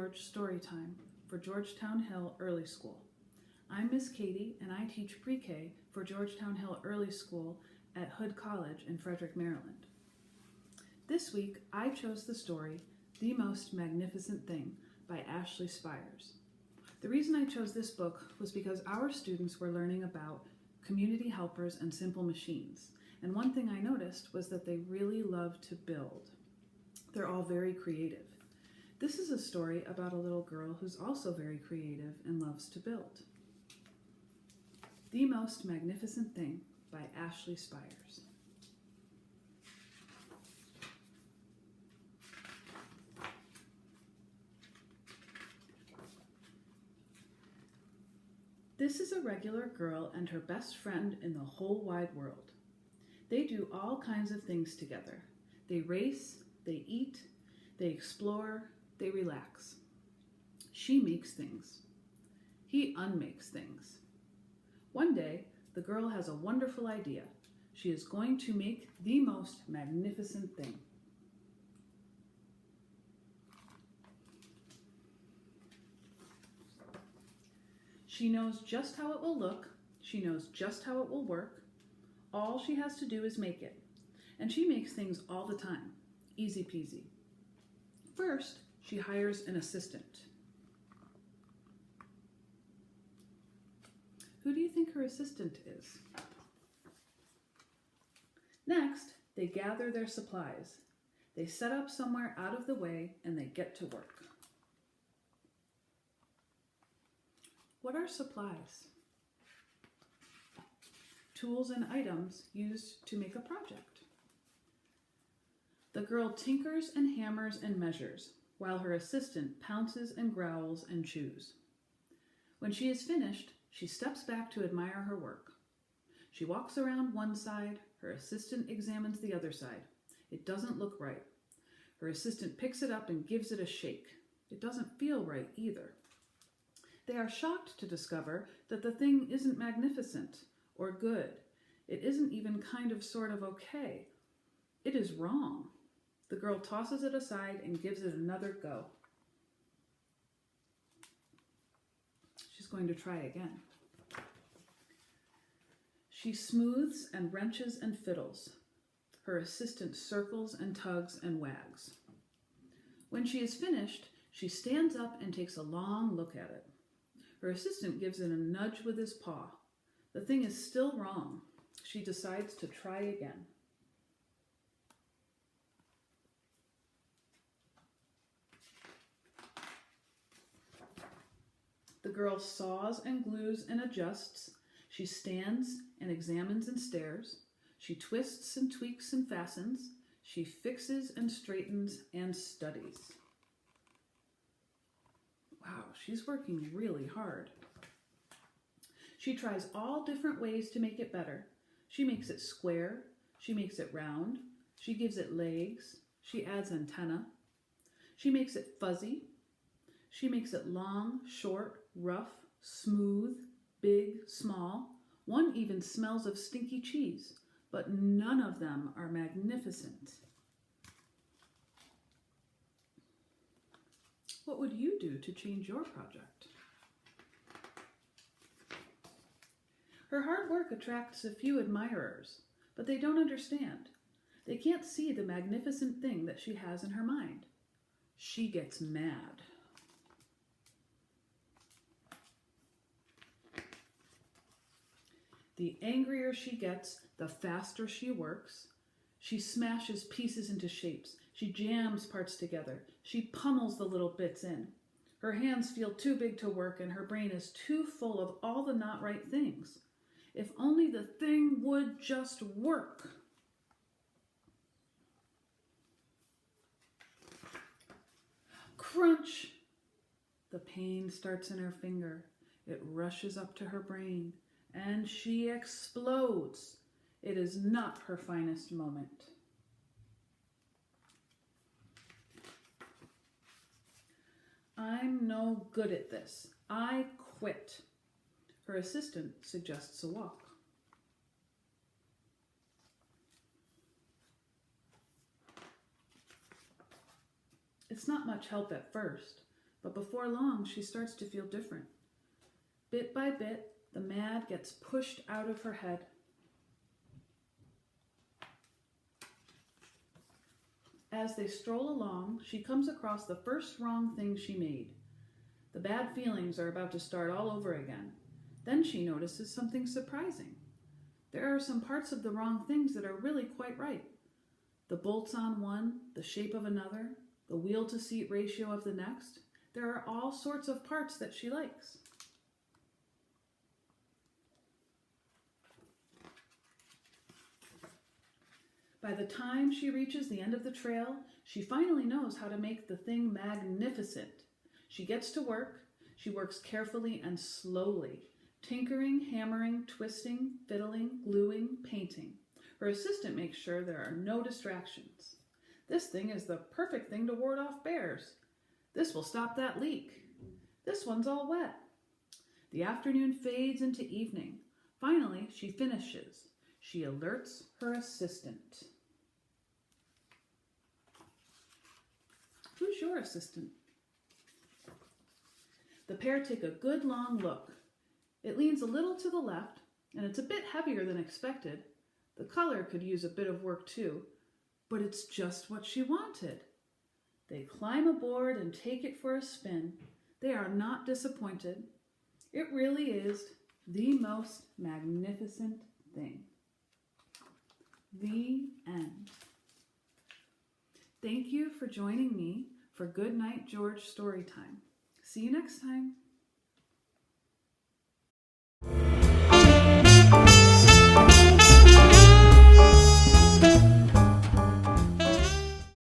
George Storytime for Georgetown Hill Early School. I'm Miss Katie and I teach pre-K for Georgetown Hill Early School at Hood College in Frederick, Maryland. This week I chose the story The Most Magnificent Thing by Ashley Spires. The reason I chose this book was because our students were learning about community helpers and simple machines, and one thing I noticed was that they really love to build. They're all very creative. This is a story about a little girl who's also very creative and loves to build. The Most Magnificent Thing by Ashley Spires. This is a regular girl and her best friend in the whole wide world. They do all kinds of things together. They race, they eat, they explore, they relax. She makes things. He unmakes things. One day, the girl has a wonderful idea. She is going to make the most magnificent thing. She knows just how it will look. She knows just how it will work. All she has to do is make it. And she makes things all the time. Easy peasy. First, she hires an assistant. Who do you think her assistant is? Next, they gather their supplies. They set up somewhere out of the way and they get to work. What are supplies? Tools and items used to make a project. The girl tinkers and hammers and measures, while her assistant pounces and growls and chews. When she is finished, she steps back to admire her work. She walks around one side, her assistant examines the other side. It doesn't look right. Her assistant picks it up and gives it a shake. It doesn't feel right either. They are shocked to discover that the thing isn't magnificent or good. It isn't even kind of sort of okay. It is wrong. The girl tosses it aside and gives it another go. She's going to try again. She smooths and wrenches and fiddles. Her assistant circles and tugs and wags. When she is finished, she stands up and takes a long look at it. Her assistant gives it a nudge with his paw. The thing is still wrong. She decides to try again. The girl saws and glues and adjusts. She stands and examines and stares. She twists and tweaks and fastens. She fixes and straightens and studies. Wow, she's working really hard. She tries all different ways to make it better. She makes it square. She makes it round. She gives it legs. She adds antenna. She makes it fuzzy. She makes it long, short, rough, smooth, big, small. One even smells of stinky cheese, but none of them are magnificent. What would you do to change your project? Her hard work attracts a few admirers, but they don't understand. They can't see the magnificent thing that she has in her mind. She gets mad. The angrier she gets, the faster she works. She smashes pieces into shapes. She jams parts together. She pummels the little bits in. Her hands feel too big to work and her brain is too full of all the not right things. If only the thing would just work. Crunch! The pain starts in her finger. It rushes up to her brain. And she explodes. It is not her finest moment. I'm no good at this. I quit. Her assistant suggests a walk. It's not much help at first, but before long she starts to feel different. Bit by bit, the mad gets pushed out of her head. As they stroll along, she comes across the first wrong thing she made. The bad feelings are about to start all over again. Then she notices something surprising. There are some parts of the wrong things that are really quite right. The bolts on one, the shape of another, the wheel-to-seat ratio of the next. There are all sorts of parts that she likes. By the time she reaches the end of the trail, she finally knows how to make the thing magnificent. She gets to work. She works carefully and slowly, tinkering, hammering, twisting, fiddling, gluing, painting. Her assistant makes sure there are no distractions. This thing is the perfect thing to ward off bears. This will stop that leak. This one's all wet. The afternoon fades into evening. Finally, she finishes. She alerts her assistant. Who's your assistant? The pair take a good long look. It leans a little to the left, and it's a bit heavier than expected. The color could use a bit of work too, but it's just what she wanted. They climb aboard and take it for a spin. They are not disappointed. It really is the most magnificent thing. The end. Thank you for joining me for Goodnight George Storytime. See you next time.